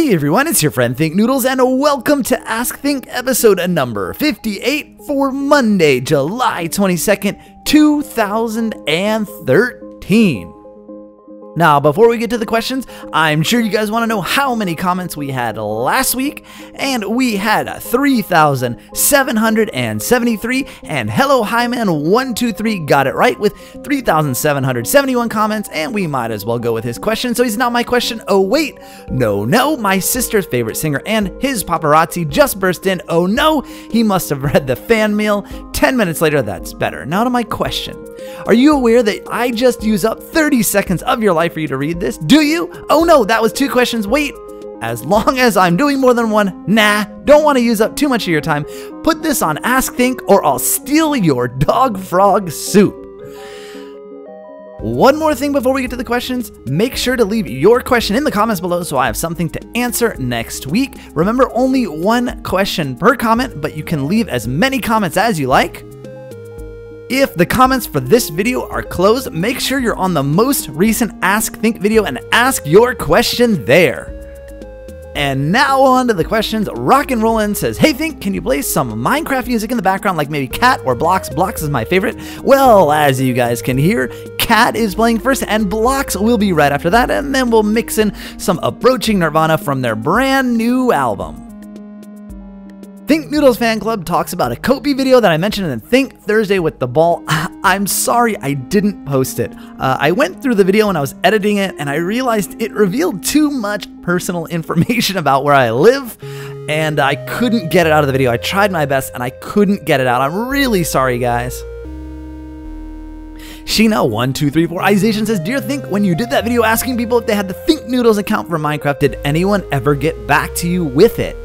Hey everyone, it's your friend Thinknoodles, and welcome to Ask Think episode number 58 for Monday, July 22nd, 2013. Now, before we get to the questions, I'm sure you guys want to know how many comments we had last week, and we had 3,773, and Hello Hi Man 123 got it right with 3,771 comments, and we might as well go with his question. So he's not my question. Oh wait, no, my sister's favorite singer and his paparazzi just burst in. Oh no, he must have read the fan mail. 10 minutes later, that's better. Now to my question. Are you aware that I just use up 30 seconds of your life for you to read this? Do you? Oh no, that was 2 questions. Wait, as long as I'm doing more than one, nah, don't want to use up too much of your time. Put this on Ask Think or I'll steal your dog frog soup. One more thing before we get to the questions, make sure to leave your question in the comments below so I have something to answer next week. Remember, only 1 question per comment, but you can leave as many comments as you like. If the comments for this video are closed, make sure you're on the most recent Ask Think video and ask your question there. And now on to the questions. Rock and Rollin' says, hey Think, can you play some Minecraft music in the background, like maybe Cat or Blocks? Blocks is my favorite. Well, as you guys can hear, Cat is playing first and Blocks will be right after that, and then we'll mix in some Approaching Nirvana from their brand new album. Thinknoodles fan club talks about a Kopi video that I mentioned in Think Thursday with the ball. I'm sorry I didn't post it. I went through the video when I was editing it and I realized it revealed too much personal information about where I live and I couldn't get it out of the video. I tried my best and I couldn't get it out. I'm really sorry, guys. Sheena1234ization says, dear Think, when you did that video asking people if they had the Thinknoodles account for Minecraft, did anyone ever get back to you with it?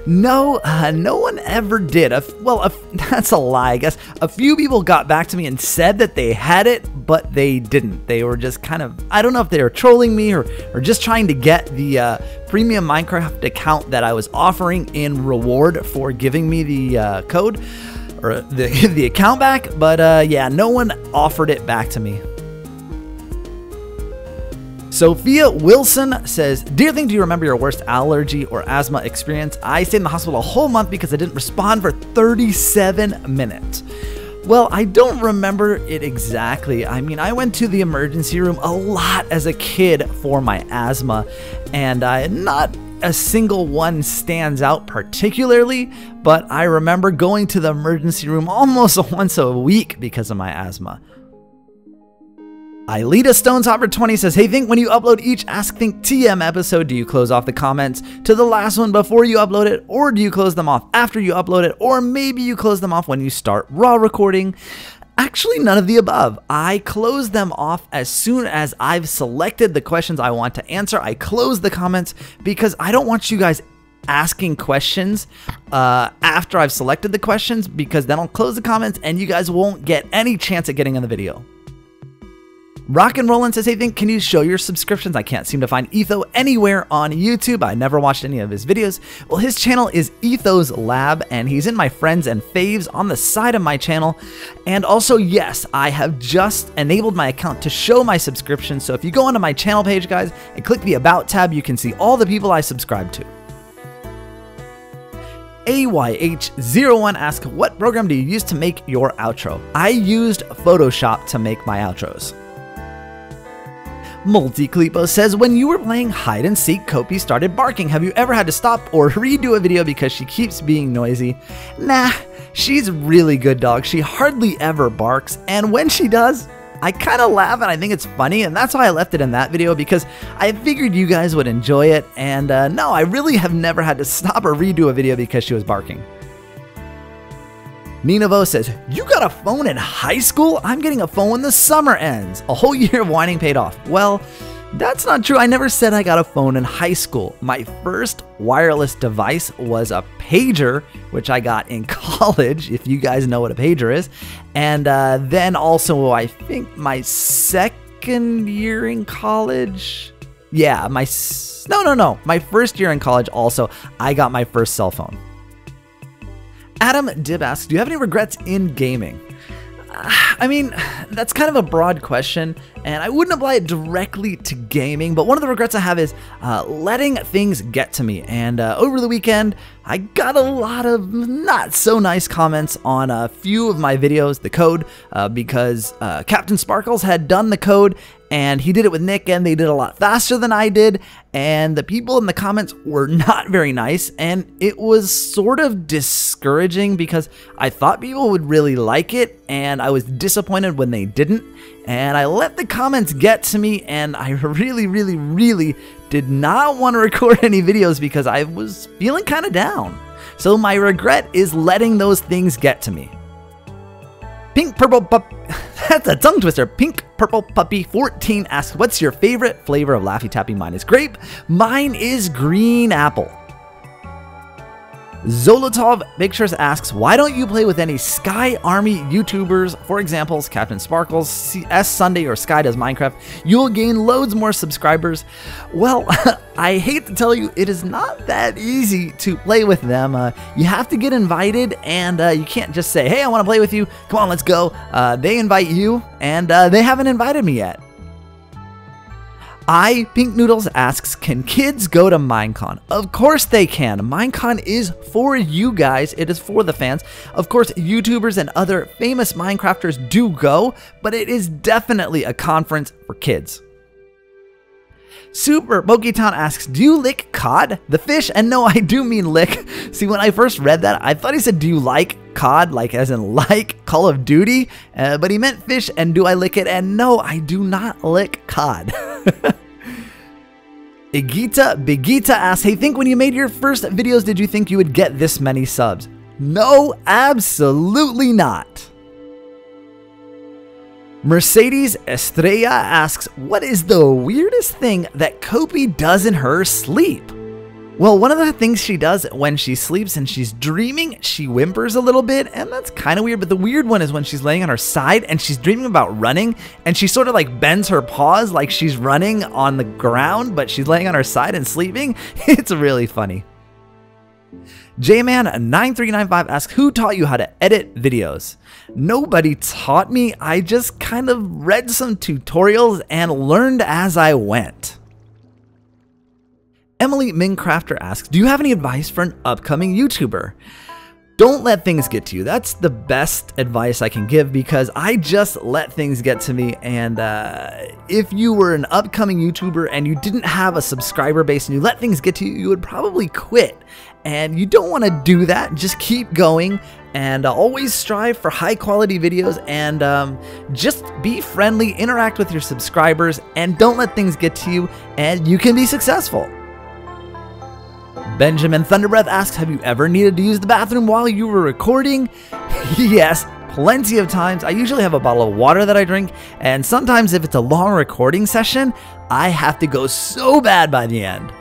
No, no one ever did. That's a lie, I guess. A few people got back to me and said that they had it, but they didn't. They were just kind of, I don't know if they were trolling me or just trying to get the premium Minecraft account that I was offering in reward for giving me the code or the account back. But yeah, no one offered it back to me. Sophia Wilson says, dear Think, do you remember your worst allergy or asthma experience? I stayed in the hospital a whole month because I didn't respond for 37 minutes. Well, I don't remember it exactly. I mean, I went to the emergency room a lot as a kid for my asthma, and not a single one stands out particularly, but I remember going to the emergency room almost once a week because of my asthma. Ilita Stoneshopper20 says, hey Think, when you upload each Ask Think TM episode, do you close off the comments to the last one before you upload it, or do you close them off after you upload it, or maybe you close them off when you start raw recording? Actually, none of the above. I close them off as soon as I've selected the questions I want to answer. I close the comments because I don't want you guys asking questions after I've selected the questions, because then I'll close the comments and you guys won't get any chance at getting in the video. Rock and Rollin' says, hey Think, can you show your subscriptions? I can't seem to find Etho anywhere on YouTube. I never watched any of his videos. Well, his channel is Etho's Lab, and he's in my friends and faves on the side of my channel. And also, yes, I have just enabled my account to show my subscriptions. So if you go onto my channel page, guys, and click the About tab, you can see all the people I subscribe to. AYH01 asks, what program do you use to make your outro? I used Photoshop to make my outros. Multiclipo says, when you were playing hide and seek, Kopi started barking. Have you ever had to stop or redo a video because she keeps being noisy? Nah, she's a really good dog. She hardly ever barks, and when she does, I kind of laugh and I think it's funny, and that's why I left it in that video, because I figured you guys would enjoy it. And no, I really have never had to stop or redo a video because she was barking. Ninavo says, you got a phone in high school? I'm getting a phone when the summer ends. A whole year of whining paid off. Well, that's not true. I never said I got a phone in high school. My first wireless device was a pager, which I got in college, if you guys know what a pager is. And then also, I think my second year in college. Yeah, my first year in college also, I got my first cell phone. Adam Dib asks, do you have any regrets in gaming? I mean, that's kind of a broad question, and I wouldn't apply it directly to gaming, but one of the regrets I have is letting things get to me. And over the weekend, I got a lot of not so nice comments on a few of my videos, the code, because Captain Sparkles had done the code, and he did it with Nick, and they did a lot faster than I did, and the people in the comments were not very nice, and it was sort of discouraging because I thought people would really like it, and I was disappointed when they didn't, and I let the comments get to me, and I really did not want to record any videos because I was feeling kind of down. So my regret is letting those things get to me. Pink Purple Pup, that's a tongue twister. Pink Purple Puppy 14 asks, what's your favorite flavor of Laffy Taffy? Mine is grape. Mine is green apple. Zolotov Pictures asks, why don't you play with any Sky Army YouTubers? For example, Captain Sparkles, S Sunday, or Sky Does Minecraft. You'll gain loads more subscribers. Well, I hate to tell you, it is not that easy to play with them. You have to get invited, and you can't just say, hey, I want to play with you. Come on, let's go. They invite you, and they haven't invited me yet. Thinknoodles asks, can kids go to Minecon? Of course they can. Minecon is for you guys. It is for the fans. Of course, YouTubers and other famous Minecrafters do go, but it is definitely a conference for kids. Super Poketown asks, do you lick cod? The fish? And no, I do mean lick. See, when I first read that, I thought he said, do you like cod, like as in like Call of Duty? But he meant fish, and do I lick it? And no, I do not lick cod. Bigita asks, hey, think when you made your first videos, did you think you would get this many subs? No, absolutely not. Mercedes Estrella asks, what is the weirdest thing that Kopi does in her sleep? Well, one of the things she does when she sleeps and she's dreaming, she whimpers a little bit, and that's kind of weird. But the weird one is when she's laying on her side and she's dreaming about running, and she sort of like bends her paws like she's running on the ground, but she's laying on her side and sleeping. It's really funny. Jman9395 asks, who taught you how to edit videos? Nobody taught me. I just kind of read some tutorials and learned as I went. Emily Minecrafter asks, do you have any advice for an upcoming YouTuber? Don't let things get to you. That's the best advice I can give, because I just let things get to me. And if you were an upcoming YouTuber and you didn't have a subscriber base and you let things get to you, you would probably quit. And you don't want to do that. Just keep going and always strive for high quality videos, and just be friendly, interact with your subscribers, and don't let things get to you, and you can be successful. Benjamin Thunderbreath asks, have you ever needed to use the bathroom while you were recording? Yes, plenty of times. I usually have a bottle of water that I drink, and sometimes if it's a long recording session, I have to go so bad by the end.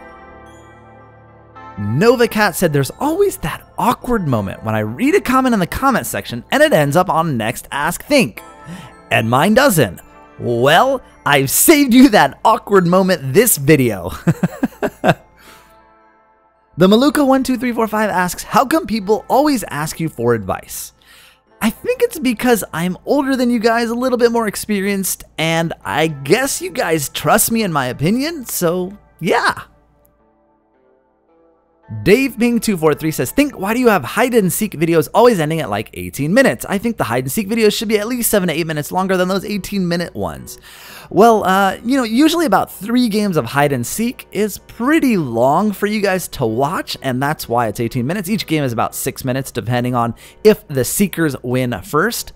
NovaCat said, there's always that awkward moment when I read a comment in the comment section and it ends up on Next Ask Think, and mine doesn't. Well, I've saved you that awkward moment this video. The Maluka12345 asks, how come people always ask you for advice? I think it's because I'm older than you guys, a little bit more experienced, and I guess you guys trust me in my opinion, so yeah. Dave Ping 243 says, think, why do you have hide and seek videos always ending at like 18 minutes? I think the hide and seek videos should be at least 7 to 8 minutes longer than those 18-minute ones. Well, you know, usually about 3 games of hide and seek is pretty long for you guys to watch, and that's why it's 18 minutes. Each game is about 6 minutes, depending on if the seekers win first.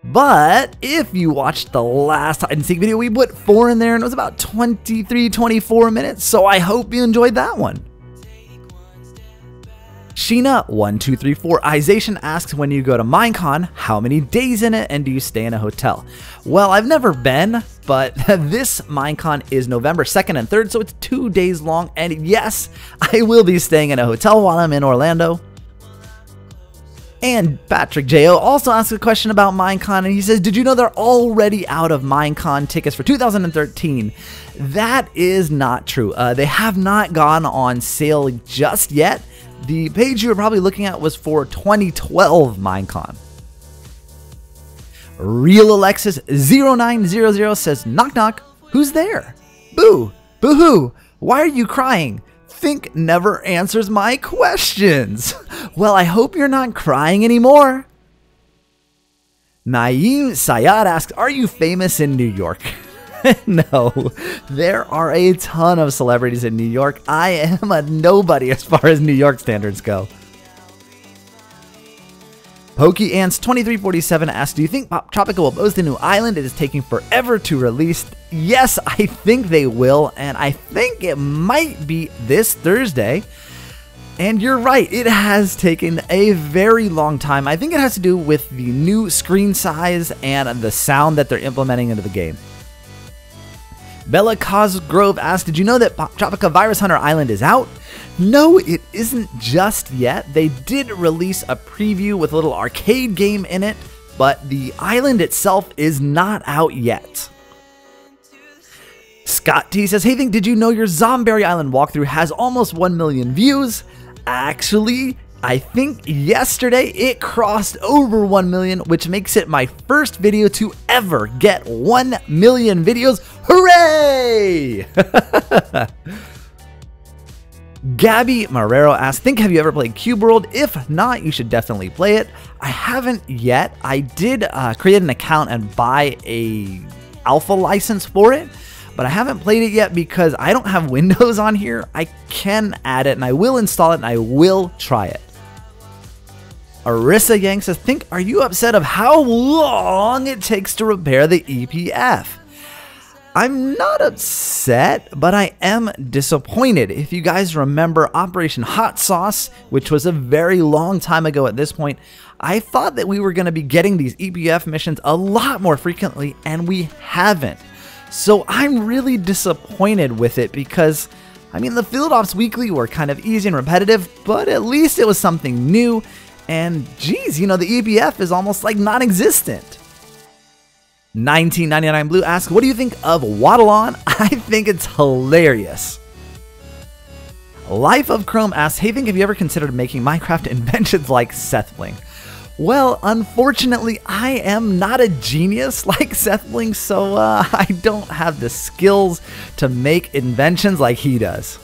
But if you watched the last hide and seek video, we put 4 in there, and it was about 23, 24 minutes, so I hope you enjoyed that one. Sheena1234 Ization asks, when you go to Minecon, how many days in it, and do you stay in a hotel? Well, I've never been, but this Minecon is November 2nd and 3rd, so it's 2 days long, and yes, I will be staying in a hotel while I'm in Orlando. And Patrick J.O. also asks a question about Minecon, and he says, did you know they're already out of Minecon tickets for 2013? That is not true. They have not gone on sale just yet. The page you were probably looking at was for 2012 Minecon. Real Alexis 0900 says, knock knock, who's there? Boo, boo-hoo, why are you crying? Think never answers my questions. Well, I hope you're not crying anymore. Naeem Sayad asks, are you famous in New York? No, there are a ton of celebrities in New York. I am a nobody as far as New York standards go. PokeAnts2347 asks, do you think Pop Tropica will boast a new island? It is taking forever to release. Yes, I think they will, and I think it might be this Thursday. And you're right, it has taken a very long time. I think it has to do with the new screen size and the sound that they're implementing into the game. Bella Cosgrove asked, did you know that Pop Tropica Virus Hunter Island is out? No, it isn't just yet. They did release a preview with a little arcade game in it, but the island itself is not out yet. Scott T says, hey Think, did you know your Zomberry Island walkthrough has almost 1 million views? Actually, I think yesterday it crossed over 1 million, which makes it my first video to ever get 1 million videos. Hooray! Gabby Marrero asks, Think, have you ever played Cube World? If not, you should definitely play it. I haven't yet. I did create an account and buy a alpha license for it, but I haven't played it yet because I don't have Windows on here. I can add it and I will install it and I will try it. Arissa Yang says, Think, are you upset of how long it takes to repair the EPF? I'm not upset, but I am disappointed. If you guys remember Operation Hot Sauce, which was a very long time ago at this point, I thought that we were going to be getting these EPF missions a lot more frequently, and we haven't. So I'm really disappointed with it because, I mean, the Field Ops Weekly were kind of easy and repetitive, but at least it was something new. And geez, you know, the EPF is almost like non-existent. 1999 Blue asks, what do you think of Waddle On? I think it's hilarious. Life of Chrome asks, hey Think, have you ever considered making Minecraft inventions like Sethbling? Well, unfortunately, I am not a genius like Sethbling, so I don't have the skills to make inventions like he does.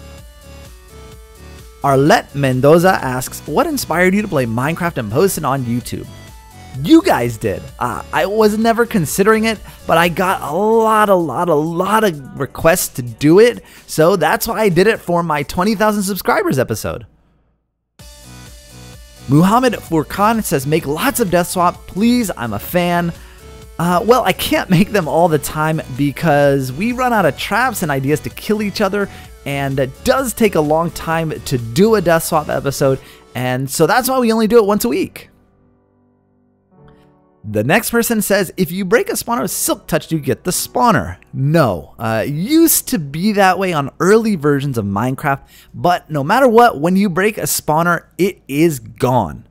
Arlette Mendoza asks, what inspired you to play Minecraft and post it on YouTube? You guys did. I was never considering it, but I got a lot of requests to do it, so that's why I did it for my 20,000 subscribers episode. Muhammad Furqan says, make lots of death swap, please, I'm a fan. Well, I can't make them all the time because we run out of traps and ideas to kill each other, and it does take a long time to do a death swap episode, and so that's why we only do it once a week. The next person says, if you break a spawner with Silk Touch, do you get the spawner? No. Used to be that way on early versions of Minecraft, but no matter what, when you break a spawner, it is gone.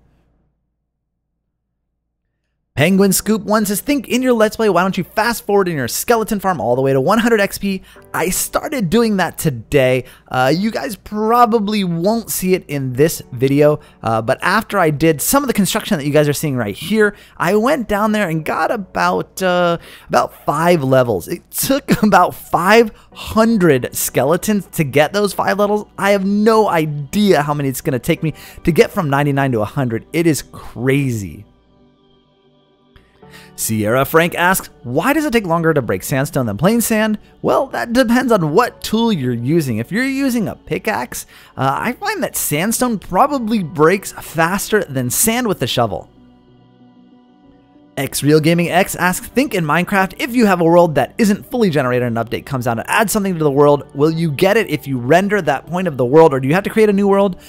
Penguin Scoop 1 says, Think, in your Let's Play, why don't you fast forward in your skeleton farm all the way to 100 XP? I started doing that today. You guys probably won't see it in this video, but after I did some of the construction that you guys are seeing right here, I went down there and got about 5 levels. It took about 500 skeletons to get those 5 levels. I have no idea how many it's going to take me to get from 99 to 100. It is crazy. Sierra Frank asks, why does it take longer to break sandstone than plain sand? Well, that depends on what tool you're using. If you're using a pickaxe, I find that sandstone probably breaks faster than sand with the shovel. XRealGamingX asks, Think, in Minecraft, if you have a world that isn't fully generated and an update comes out and adds something to the world, will you get it if you render that point of the world, or do you have to create a new world?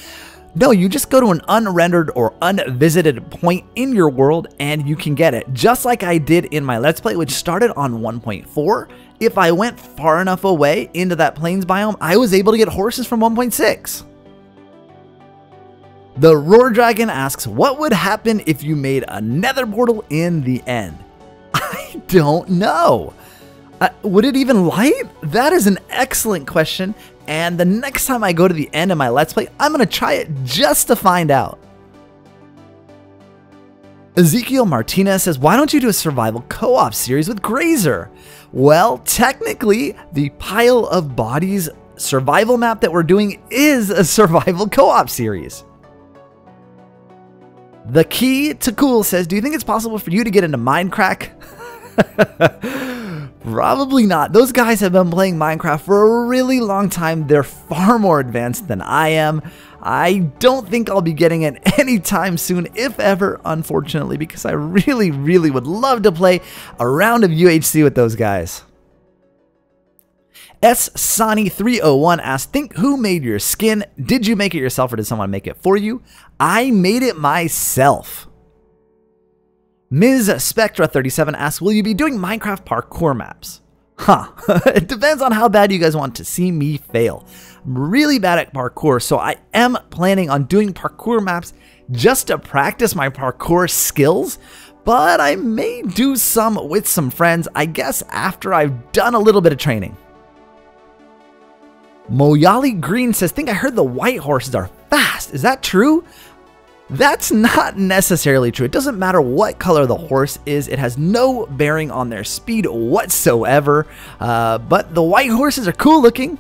No, you just go to an unrendered or unvisited point in your world and you can get it. Just like I did in my Let's Play, which started on 1.4. If I went far enough away into that plains biome, I was able to get horses from 1.6. The Roar Dragon asks, what would happen if you made a nether portal in the end? I don't know. Would it even light? That is an excellent question. And the next time I go to the end of my Let's Play, I'm going to try it just to find out. Ezekiel Martinez says, why don't you do a survival co-op series with Grazer? Well, technically, the Pile of Bodies survival map that we're doing is a survival co-op series. The Key to Cool says, do you think it's possible for you to get into Minecraft? Probably not. Those guys have been playing Minecraft for a really long time. They're far more advanced than I am. I don't think I'll be getting it anytime soon, if ever, unfortunately, because I really, really would love to play a round of UHC with those guys. Sani301 asks, think who made your skin? Did you make it yourself or did someone make it for you? I made it myself. Ms. Spectra37 asks, will you be doing Minecraft parkour maps? It depends on how bad you guys want to see me fail. I'm really bad at parkour, so I am planning on doing parkour maps just to practice my parkour skills, but I may do some with some friends, I guess after I've done a little bit of training. Moyali Green says, think I heard the white horses are fast. Is that true? That's not necessarily true. It doesn't matter what color the horse is. It has no bearing on their speed whatsoever. But the white horses are cool looking.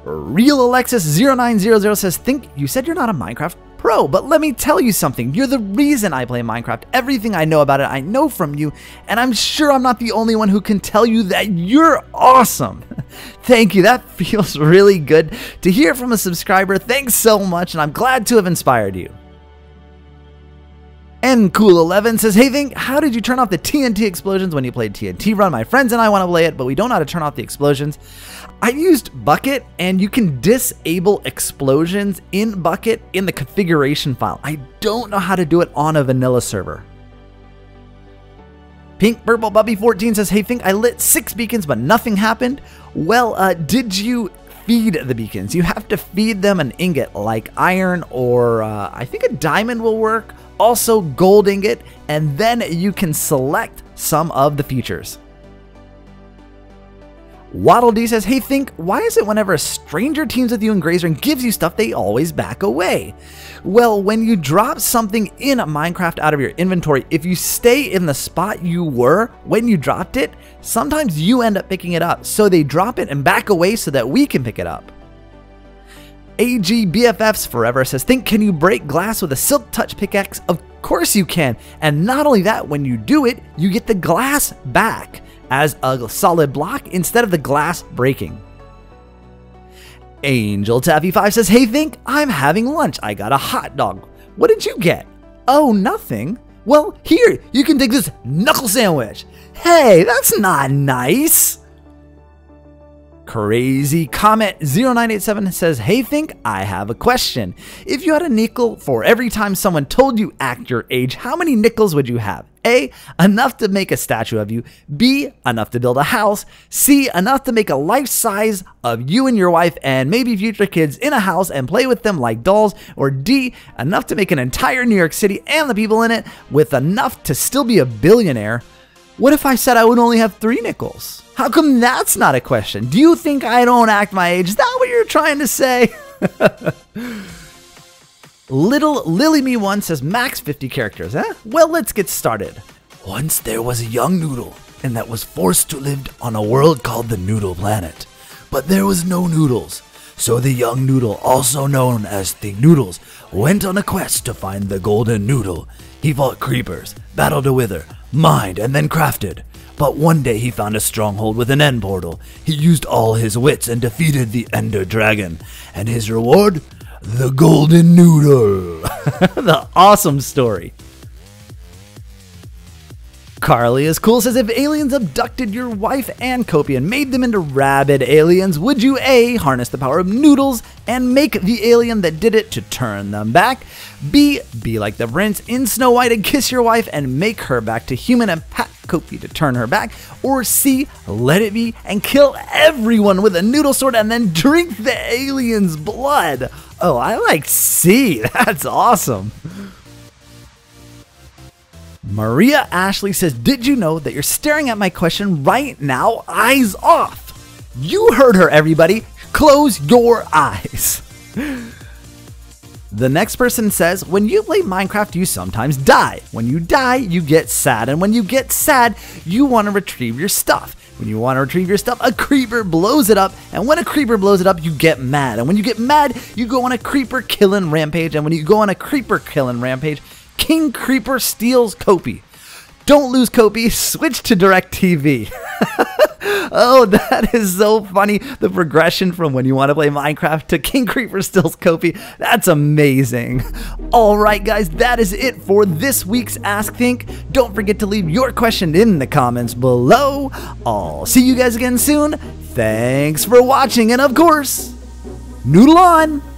Real Alexis 0900 says, think you said you're not a Minecraft pro, but let me tell you something. You're the reason I play Minecraft. Everything I know about it, I know from you, and I'm sure I'm not the only one who can tell you that you're awesome. Thank you. That feels really good to hear from a subscriber. Thanks so much, and I'm glad to have inspired you. And Cool11 says, hey Think, how did you turn off the TNT explosions when you played TNT Run? My friends and I want to play it, but we don't know how to turn off the explosions. I used Bucket, and you can disable explosions in Bucket in the configuration file. I don't know how to do it on a vanilla server. Pink Purple Bubby 14 says, hey Think, I lit 6 beacons, but nothing happened. Well, did you feed the beacons? You have to feed them an ingot like iron or I think a diamond will work. Also gold ingot, and then you can select some of the features. Waddle D says, hey Think, why is it whenever a stranger teams with you in Grazer and gives you stuff, they always back away? Well, when you drop something in Minecraft out of your inventory, if you stay in the spot you were when you dropped it, sometimes you end up picking it up. So they drop it and back away so that we can pick it up. AGBFFs Forever says, Think, can you break glass with a Silk Touch pickaxe? Of course you can. And not only that, when you do it, you get the glass back as a solid block instead of the glass breaking. Angel Taffy 5 says, hey Think, I'm having lunch. I got a hot dog. What did you get? Oh, nothing. Well, here, you can take this knuckle sandwich. Hey, that's not nice. Crazy Comet 0987 says, hey Think, I have a question. If you had a nickel for every time someone told you act your age, how many nickels would you have? A, enough to make a statue of you. B, enough to build a house. C, enough to make a life size of you and your wife and maybe future kids in a house and play with them like dolls. Or D, enough to make an entire New York City and the people in it with enough to still be a billionaire. What if I said I would only have 3 nickels? How come that's not a question? Do you think I don't act my age? Is that what you're trying to say? Little Lily Me One says max 50 characters, huh? Well, let's get started. Once there was a young noodle, and that was forced to live on a world called the Noodle Planet. But there was no noodles. So the young noodle, also known as Thinknoodles, went on a quest to find the golden noodle. He fought creepers, battled a wither, mined, and then crafted. But one day he found a stronghold with an end portal. He used all his wits and defeated the Ender Dragon. And his reward? The golden noodle. The awesome story. Carly is cool says, if aliens abducted your wife and Kopi and made them into rabid aliens, would you A, harness the power of noodles and make the alien that did it to turn them back? B, be like the prince in Snow White and kiss your wife and make her back to human and pat Kopi to turn her back? Or C, let it be and kill everyone with a noodle sword and then drink the alien's blood? Oh, I like C. That's awesome. Maria Ashley says, did you know that you're staring at my question right now? Eyes off. You heard her, everybody. Close your eyes. The next person says, when you play Minecraft, you sometimes die. When you die, you get sad. And when you get sad, you want to retrieve your stuff. When you want to retrieve your stuff, a creeper blows it up. And when a creeper blows it up, you get mad. And when you get mad, you go on a creeper killing rampage. And when you go on a creeper killing rampage, King Creeper steals Kopi. Don't lose Kopi, switch to DirecTV. Oh, that is so funny. The progression from when you want to play Minecraft to King Creeper steals Kopi. That's amazing. All right, guys, that is it for this week's Ask Think. Don't forget to leave your question in the comments below. I'll see you guys again soon. Thanks for watching, and of course, noodle on.